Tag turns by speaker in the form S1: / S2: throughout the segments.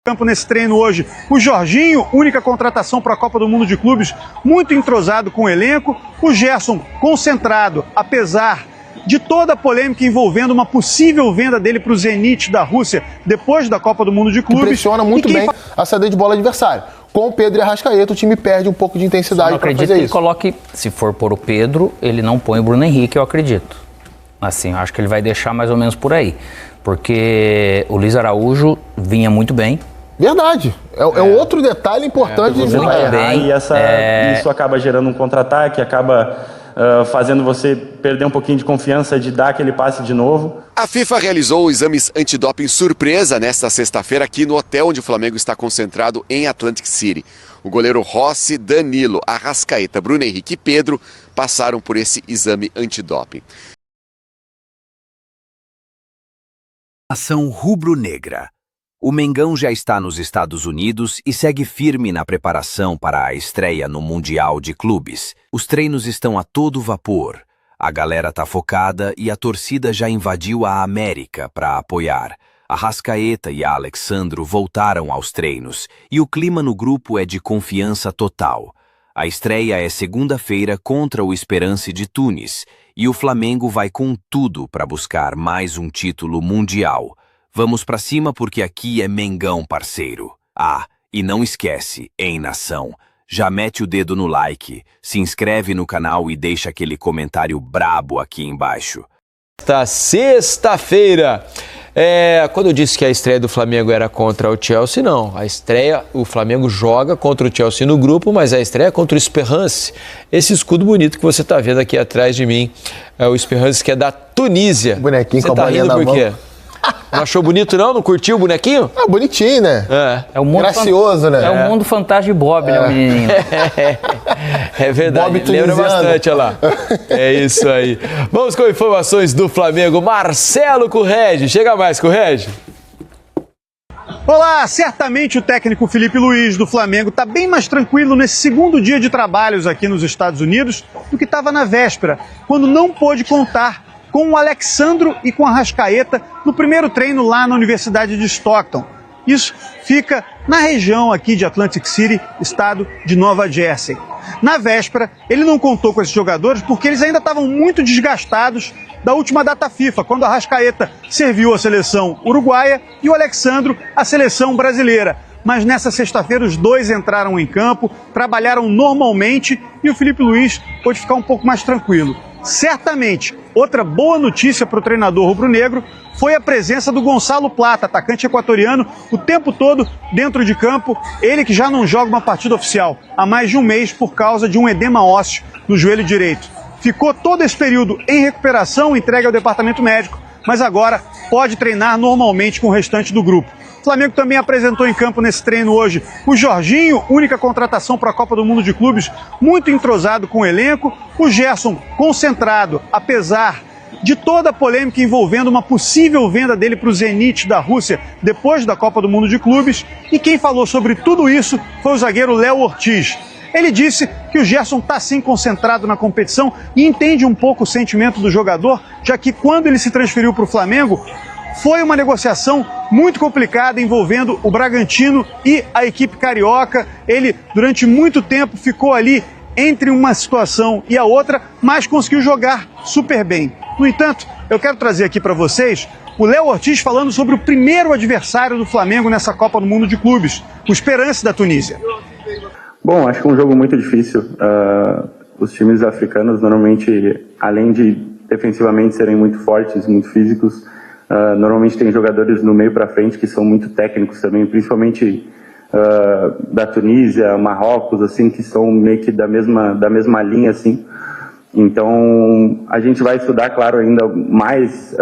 S1: campo nesse treino hoje o Jorginho, única contratação para a Copa do Mundo de Clubes, muito entrosado com o elenco. O Gerson, concentrado, apesar de toda a polêmica envolvendo uma possível venda dele para o Zenit da Rússia depois da Copa do Mundo de Clubes.
S2: Pressiona muito bem a saída de bola adversária. Com o Pedro e Arrascaeta, o time perde um pouco de intensidade para fazer isso.
S3: Eu acredito que ele coloque, se for por o Pedro, ele não põe o Bruno Henrique, eu acredito. Assim, eu acho que ele vai deixar mais ou menos por aí. Porque o Luiz Araújo vinha muito bem.
S2: Verdade. É outro detalhe importante de
S4: muito bem. E isso acaba gerando um contra-ataque, acaba fazendo você perder um pouquinho de confiança de dar aquele passe de novo.
S5: A FIFA realizou exames antidoping surpresa nesta sexta-feira aqui no hotel onde o Flamengo está concentrado em Atlantic City. O goleiro Rossi, Danilo, Arrascaeta, Bruno Henrique e Pedro passaram por esse exame antidoping.
S6: Ação rubro-negra. O Mengão já está nos Estados Unidos e segue firme na preparação para a estreia no Mundial de Clubes. Os treinos estão a todo vapor. A galera tá focada e a torcida já invadiu a América para apoiar. Arrascaeta e Alexandro voltaram aos treinos e o clima no grupo é de confiança total. A estreia é segunda-feira contra o Esperance de Tunis e o Flamengo vai com tudo para buscar mais um título mundial. Vamos pra cima porque aqui é Mengão, parceiro. Ah, e não esquece, hein, nação? Já mete o dedo no like, se inscreve no canal e deixa aquele comentário brabo aqui embaixo.
S7: Sexta-feira. Quando eu disse que a estreia do Flamengo era contra o Chelsea, não. A estreia, o Flamengo joga contra o Chelsea no grupo, mas a estreia é contra o Esperance. Esse escudo bonito que você está vendo aqui atrás de mim, é o Esperance, que é da Tunísia.
S2: Bonequinho
S7: você
S2: com a bolinha na mão. Por quê?
S7: Não achou bonito, não? Não curtiu o bonequinho?
S2: Bonitinho, né?
S3: É o mundo
S2: gracioso, né?
S3: É o mundo fantástico de Bob, né, o menininho?
S7: É verdade,
S2: Bob
S7: lembra
S2: tunisiano.
S7: bastante, olha lá. É isso aí. Vamos com informações do Flamengo. Marcelo Correge. Chega mais, Correge.
S1: Olá, certamente o técnico Felipe Luiz do Flamengo está bem mais tranquilo nesse segundo dia de trabalhos aqui nos Estados Unidos do que estava na véspera, quando não pôde contar com o Alexandro e com a Arrascaeta no primeiro treino lá na Universidade de Stockton. Isso fica na região aqui de Atlantic City, estado de Nova Jersey. Na véspera, ele não contou com esses jogadores porque eles ainda estavam muito desgastados da última data FIFA, quando a Arrascaeta serviu a seleção uruguaia e o Alexandro a seleção brasileira. Mas nessa sexta-feira os dois entraram em campo, trabalharam normalmente e o Felipe Luiz pôde ficar um pouco mais tranquilo. Certamente, outra boa notícia para o treinador rubro-negro foi a presença do Gonçalo Plata, atacante equatoriano, o tempo todo dentro de campo. Ele que já não joga uma partida oficial há mais de um mês por causa de um edema ósseo no joelho direito. Ficou todo esse período em recuperação, entregue ao departamento médico, mas agora pode treinar normalmente com o restante do grupo. O Flamengo também apresentou em campo nesse treino hoje o Jorginho, única contratação para a Copa do Mundo de Clubes, muito entrosado com o elenco. O Gerson, concentrado, apesar de toda a polêmica envolvendo uma possível venda dele para o Zenit da Rússia depois da Copa do Mundo de Clubes. E quem falou sobre tudo isso foi o zagueiro Léo Ortiz. Ele disse que o Gerson está sim concentrado na competição e entende um pouco o sentimento do jogador, já que quando ele se transferiu para o Flamengo, foi uma negociação muito complicada envolvendo o Bragantino e a equipe carioca. Ele, durante muito tempo, ficou ali entre uma situação e a outra, mas conseguiu jogar super bem. No entanto, eu quero trazer aqui para vocês o Léo Ortiz falando sobre o primeiro adversário do Flamengo nessa Copa do Mundo de Clubes, o Esperance da Tunísia.
S4: Bom, acho que é um jogo muito difícil. Os times africanos, normalmente, além de defensivamente serem muito fortes, muito físicos, normalmente tem jogadores no meio para frente que são muito técnicos também, principalmente da Tunísia, Marrocos, assim, que são meio que da mesma linha, assim. Então, a gente vai estudar, claro, ainda mais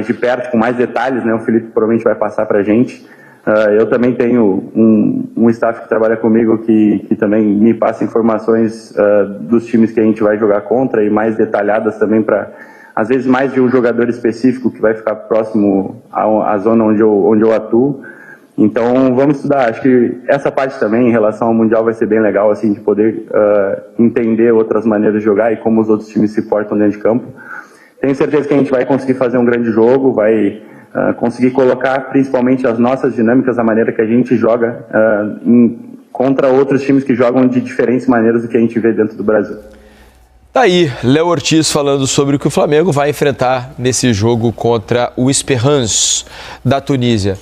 S4: de perto, com mais detalhes, né? O Felipe provavelmente vai passar para a gente. Eu também tenho um staff que trabalha comigo que também me passa informações dos times que a gente vai jogar contra e mais detalhadas também para, às vezes, mais de um jogador específico que vai ficar próximo à zona onde eu atuo. Então, vamos estudar. Acho que essa parte também, em relação ao Mundial, vai ser bem legal, assim, de poder entender outras maneiras de jogar e como os outros times se portam dentro de campo. Tenho certeza que a gente vai conseguir fazer um grande jogo, vai conseguir colocar principalmente as nossas dinâmicas, a maneira que a gente joga contra outros times que jogam de diferentes maneiras do que a gente vê dentro do Brasil.
S7: Tá aí, Léo Ortiz falando sobre o que o Flamengo vai enfrentar nesse jogo contra o Esperance da Tunísia.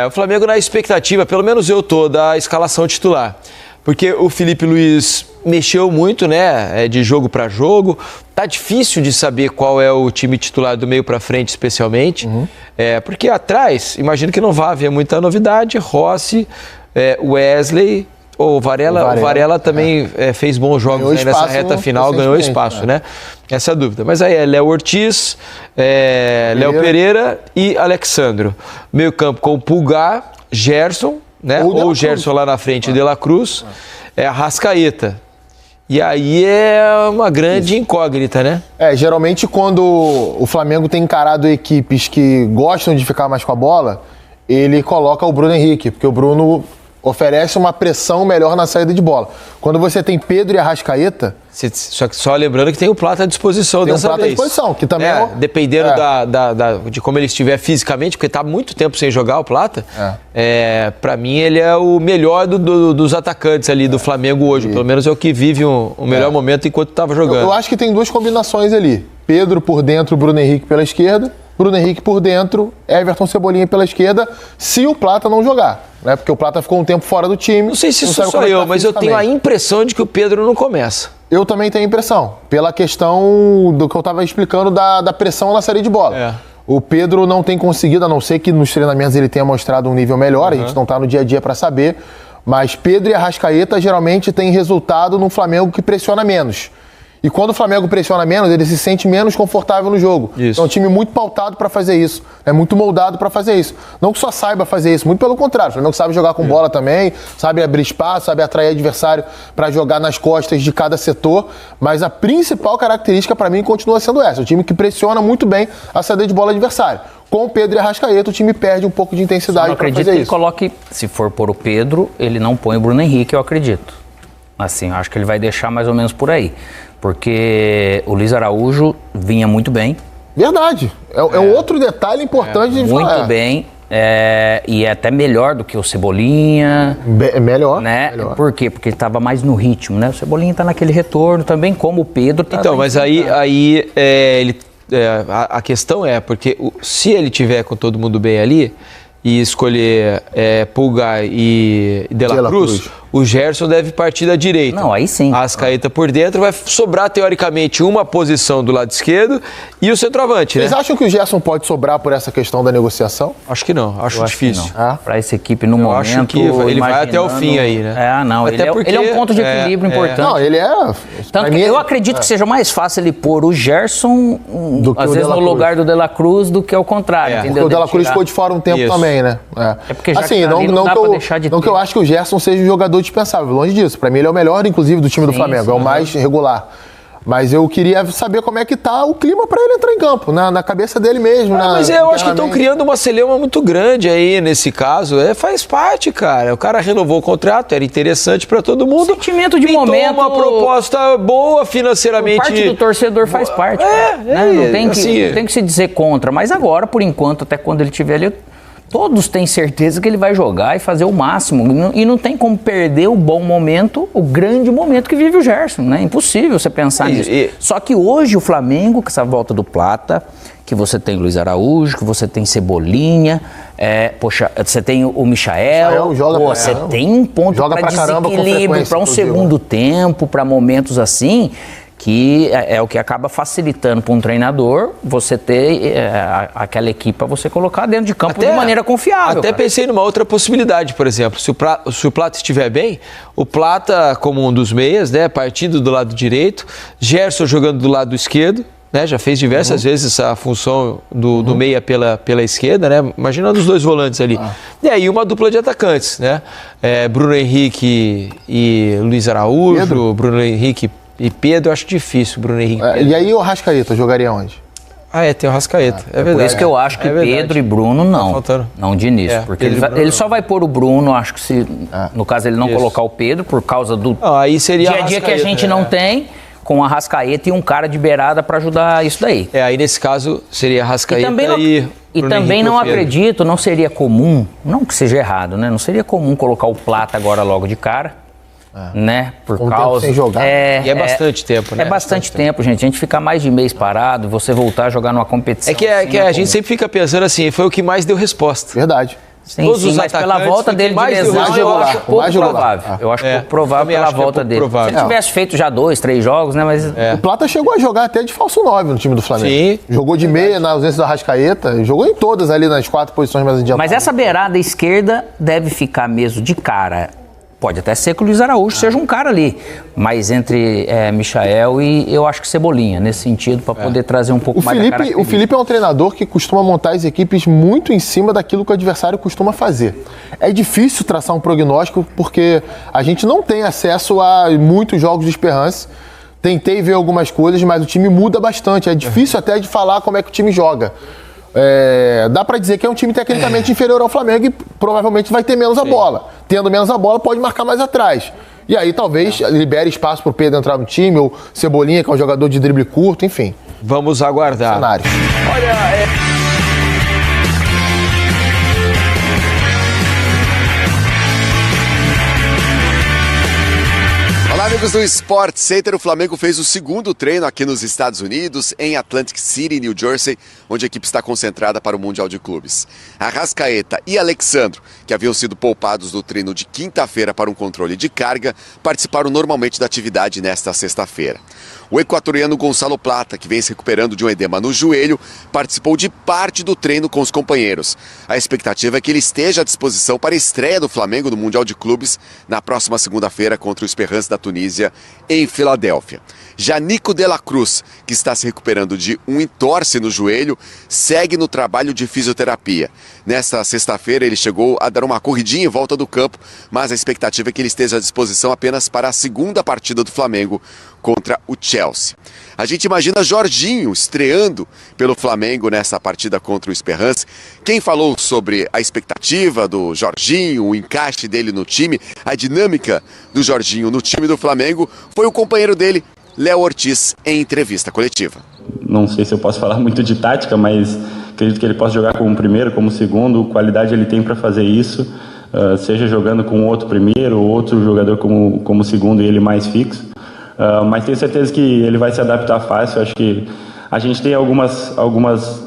S7: O Flamengo na expectativa, pelo menos eu tô, da escalação titular. Porque o Filipe Luiz mexeu muito, né, de jogo para jogo. Tá difícil de saber qual é o time titular do meio para frente, especialmente. Porque atrás, imagino que não vai haver muita novidade. Rossi, Wesley... O Varela também fez bons jogos aí nessa reta final, ganhou espaço, né? Essa é a dúvida. Mas aí é Léo Ortiz, Léo Pereira e Alexandro. Meio campo com Pulgar, Gerson, né? Ou Gerson lá na frente, De La Cruz, Arrascaeta. E aí é uma grande incógnita, né?
S2: Geralmente quando o Flamengo tem encarado equipes que gostam de ficar mais com a bola, ele coloca o Bruno Henrique, porque o Bruno oferece uma pressão melhor na saída de bola. Quando você tem Pedro e Arrascaeta...
S7: Só lembrando que tem o Plata à disposição dessa vez. Tem o Plata à disposição,
S2: que também
S7: dependendo de como ele estiver fisicamente, porque está há muito tempo sem jogar o Plata, para mim ele é o melhor dos atacantes ali do Flamengo hoje. Pelo menos é o que vive o melhor momento enquanto estava jogando.
S2: Eu acho que tem duas combinações ali. Pedro por dentro, Bruno Henrique pela esquerda. Bruno Henrique por dentro, Everton Cebolinha pela esquerda, se o Plata não jogar, né? Porque o Plata ficou um tempo fora do time.
S7: Não sei se isso sou eu, mas eu tenho a impressão de que o Pedro não começa.
S2: Eu também tenho a impressão, pela questão do que eu estava explicando da pressão na saída de bola. O Pedro não tem conseguido, a não ser que nos treinamentos ele tenha mostrado um nível melhor, a gente não está no dia a dia para saber, mas Pedro e Arrascaeta geralmente têm resultado num Flamengo que pressiona menos. E quando o Flamengo pressiona menos, ele se sente menos confortável no jogo.
S7: Isso.
S2: É um time muito pautado para fazer isso. É muito moldado para fazer isso. Não que só saiba fazer isso, muito pelo contrário. O Flamengo sabe jogar com bola também, sabe abrir espaço, sabe atrair adversário para jogar nas costas de cada setor. Mas a principal característica para mim continua sendo essa. O time que pressiona muito bem a saída de bola adversário. Com o Pedro e Arrascaeta, o time perde um pouco de intensidade para fazer isso. Eu acredito que ele
S3: coloque, se for por o Pedro, ele não põe o Bruno Henrique, eu acredito. Assim, eu acho que ele vai deixar mais ou menos por aí. Porque o Luiz Araújo vinha muito bem.
S2: Verdade. É um outro detalhe importante de falar.
S3: Muito bem. E é até melhor do que o Cebolinha.
S2: Melhor.
S3: Né? Por quê? Porque ele estava mais no ritmo, né? O Cebolinha está naquele retorno também, como o Pedro.
S7: Então, mas aí a questão é, porque se ele tiver com todo mundo bem ali e escolher Pulgar e De La Cruz, o Gerson deve partir da direita.
S3: Não, aí sim.
S7: A Arrascaeta por dentro, vai sobrar teoricamente uma posição do lado esquerdo e o centroavante, né?
S2: Vocês acham que o Gerson pode sobrar por essa questão da negociação?
S7: Acho que não, acho difícil.
S3: Para essa equipe no momento,
S7: acho que ele vai até o fim aí, né?
S3: Não, ele é um ponto de equilíbrio importante.
S2: Não, ele é...
S3: Tanto eu acredito que seja mais fácil ele pôr o Gerson, às vezes no lugar do De La Cruz, do que ao contrário, entendeu?
S2: Porque o De La Cruz ficou de fora um tempo também, né?
S3: Porque já
S2: assim,
S3: que tá ali, não dá pra deixar de ter.
S2: Não que eu acho que o Gerson seja um jogador dispensável, longe disso. Pra mim ele é o melhor, inclusive, do time do Flamengo, é o mais regular. Mas eu queria saber como é que tá o clima pra ele entrar em campo, na cabeça dele mesmo.
S7: Mas eu acho que estão criando uma celeuma muito grande aí nesse caso. Faz parte, cara. O cara renovou o contrato, era interessante pra todo mundo.
S3: Sentimento de momento.
S7: Uma proposta boa financeiramente.
S3: Parte do torcedor faz parte. Não tem que se dizer contra. Mas agora, por enquanto, até quando ele estiver ali, todos têm certeza que ele vai jogar e fazer o máximo. E não tem como perder o bom momento, o grande momento que vive o Gerson, né? Impossível você pensar nisso. Só que hoje o Flamengo, com essa volta do Plata, que você tem Luiz Araújo, que você tem Cebolinha, você tem o Michael, você tem um ponto para desequilíbrio, para um segundo tempo, para momentos assim, que é o que acaba facilitando para um treinador você ter aquela equipe para você colocar dentro de campo de maneira confiável.
S7: Até pensei numa outra possibilidade, por exemplo, se o Plata estiver bem, o Plata como um dos meias, né, partindo do lado direito, Gerson jogando do lado esquerdo, né, já fez diversas vezes essa função do meia pela esquerda, né, imaginando os dois volantes ali. E aí uma dupla de atacantes, né, Bruno Henrique e Luiz Araújo, Bruno Henrique e Pedro, eu acho difícil, Bruno Henrique.
S2: E aí o Arrascaeta jogaria onde?
S7: Tem o Arrascaeta, é verdade.
S3: Por isso que eu acho que Pedro e Bruno não de início. Porque ele só vai pôr o Bruno, acho que se no caso ele não colocar o Pedro, por causa do
S7: aí seria
S3: dia a dia que a gente não tem, com a Arrascaeta e um cara de beirada para ajudar isso daí.
S7: Aí nesse caso seria Arrascaeta e
S3: E
S7: Bruno
S3: também
S7: Henrique
S3: não
S7: ou Pedro.
S3: acredito, não seria comum, não que seja errado, né? Não seria comum colocar o Plata agora logo de cara, né? Por
S2: Com o tempo
S3: causa...
S2: sem jogar.
S7: E é bastante tempo, né?
S3: É bastante tempo, gente. A gente ficar mais de mês parado, você voltar a jogar numa competição...
S7: É que
S3: assim,
S7: a gente sempre fica pensando assim, foi o que mais deu resposta.
S2: Verdade.
S3: Sim,
S7: Todos os
S3: mas pela
S7: atacantes
S3: volta
S7: foi
S3: dele
S7: quem
S3: de
S7: mais deu
S3: lesão,
S2: mais
S3: eu
S2: regular,
S3: acho pouco
S2: mais regular.
S3: provável. Eu acho pouco provável
S7: também
S3: pela
S7: acho que é
S3: volta
S7: pouco
S3: dele.
S7: provável.
S3: Se ele tivesse feito já 2, 3 jogos, né? Mas
S2: O Plata chegou a jogar até de falso 9 no time do Flamengo.
S7: Sim.
S2: Jogou de meia na ausência do Arrascaeta, jogou em todas ali nas 4 posições mais adiantadas.
S3: Mas essa beirada esquerda deve ficar mesmo de cara. Pode até ser que o Luiz Araújo seja um cara ali, mas entre Michael e eu acho que Cebolinha, nesse sentido, para poder trazer um pouco mais da característica.
S2: O Felipe é um treinador que costuma montar as equipes muito em cima daquilo que o adversário costuma fazer. É difícil traçar um prognóstico porque a gente não tem acesso a muitos jogos de Esperance. Tentei ver algumas coisas, mas o time muda bastante. É difícil até de falar como é que o time joga. Dá pra dizer que é um time tecnicamente inferior ao Flamengo e provavelmente vai ter menos a bola. Tendo menos a bola, pode marcar mais atrás. E aí talvez libere espaço pro Pedro entrar no time, ou Cebolinha, que é um jogador de drible curto, enfim.
S7: Vamos aguardar.
S2: Cenários.
S5: Olá, amigos do Sport Center. O Flamengo fez o segundo treino aqui nos Estados Unidos, em Atlantic City, New Jersey, onde a equipe está concentrada para o Mundial de Clubes. Arrascaeta e Alexandro, que haviam sido poupados do treino de quinta-feira para um controle de carga, participaram normalmente da atividade nesta sexta-feira. O equatoriano Gonçalo Plata, que vem se recuperando de um edema no joelho, participou de parte do treino com os companheiros. A expectativa é que ele esteja à disposição para a estreia do Flamengo no Mundial de Clubes na próxima segunda-feira contra o Esperance da Tunísia, em Filadélfia. Já Nico de la Cruz, que está se recuperando de um entorse no joelho, segue no trabalho de fisioterapia. Nesta sexta-feira ele chegou a dar uma corridinha em volta do campo, mas a expectativa é que ele esteja à disposição apenas para a segunda partida do Flamengo contra o Chelsea. A gente imagina Jorginho estreando pelo Flamengo nessa partida contra o Esperance. Quem falou sobre a expectativa do Jorginho, o encaixe dele no time, a dinâmica do Jorginho no time do Flamengo, foi o companheiro dele, Léo Ortiz, em entrevista coletiva.
S4: Não sei se eu posso falar muito de tática, mas acredito que ele possa jogar como primeiro, como segundo. Qualidade ele tem para fazer isso, seja jogando com outro primeiro ou outro jogador como segundo e ele mais fixo. Mas tenho certeza que ele vai se adaptar fácil. Acho que a gente tem algumas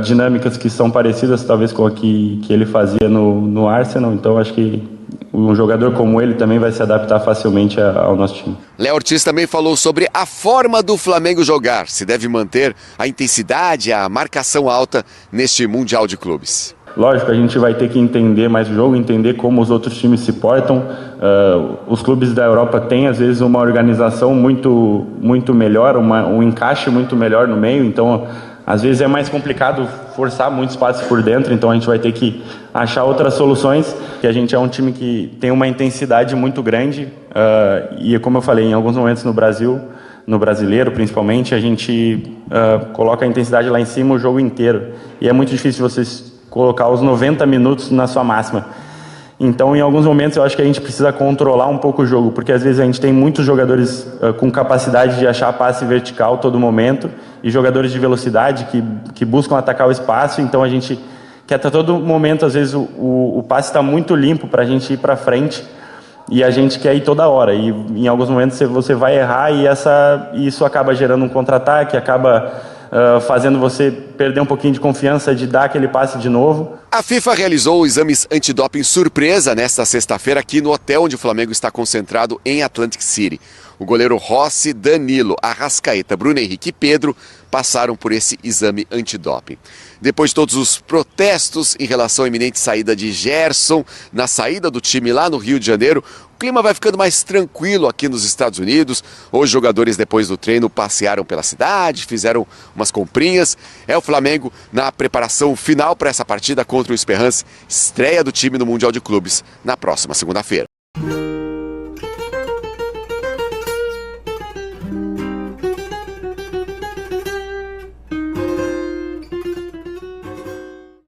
S4: dinâmicas que são parecidas talvez com a que ele fazia no Arsenal, então acho que um jogador como ele também vai se adaptar facilmente ao nosso time.
S5: Léo Ortiz também falou sobre a forma do Flamengo jogar, se deve manter a intensidade, a marcação alta neste Mundial de Clubes.
S4: Lógico, a gente vai ter que entender mais o jogo, entender como os outros times se portam. Os clubes da Europa têm, às vezes, uma organização muito melhor, um encaixe muito melhor no meio, então, às vezes, é mais complicado forçar muito espaço por dentro, então a gente vai ter que achar outras soluções, que a gente é um time que tem uma intensidade muito grande, e como eu falei, em alguns momentos no Brasil, no brasileiro principalmente, a gente coloca a intensidade lá em cima o jogo inteiro, e é muito difícil vocês colocar os 90 minutos na sua máxima. Então, em alguns momentos, eu acho que a gente precisa controlar um pouco o jogo, porque às vezes a gente tem muitos jogadores com capacidade de achar passe vertical todo momento e jogadores de velocidade que buscam atacar o espaço, então a gente quer a todo momento, às vezes o passe está muito limpo para a gente ir para frente e a gente quer ir toda hora, e em alguns momentos você vai errar e isso acaba gerando um contra-ataque, acaba fazendo você perder um pouquinho de confiança de dar aquele passe de novo.
S5: A FIFA realizou exames antidoping surpresa nesta sexta-feira aqui no hotel onde o Flamengo está concentrado em Atlantic City. O goleiro Rossi, Danilo, Arrascaeta, Bruno Henrique e Pedro passaram por esse exame antidoping. Depois de todos os protestos em relação à iminente saída de Gerson, na saída do time lá no Rio de Janeiro, o clima vai ficando mais tranquilo aqui nos Estados Unidos. Os jogadores, depois do treino, passearam pela cidade, fizeram umas comprinhas. É o Flamengo na preparação final para essa partida contra o Esperance, estreia do time no Mundial de Clubes na próxima segunda-feira.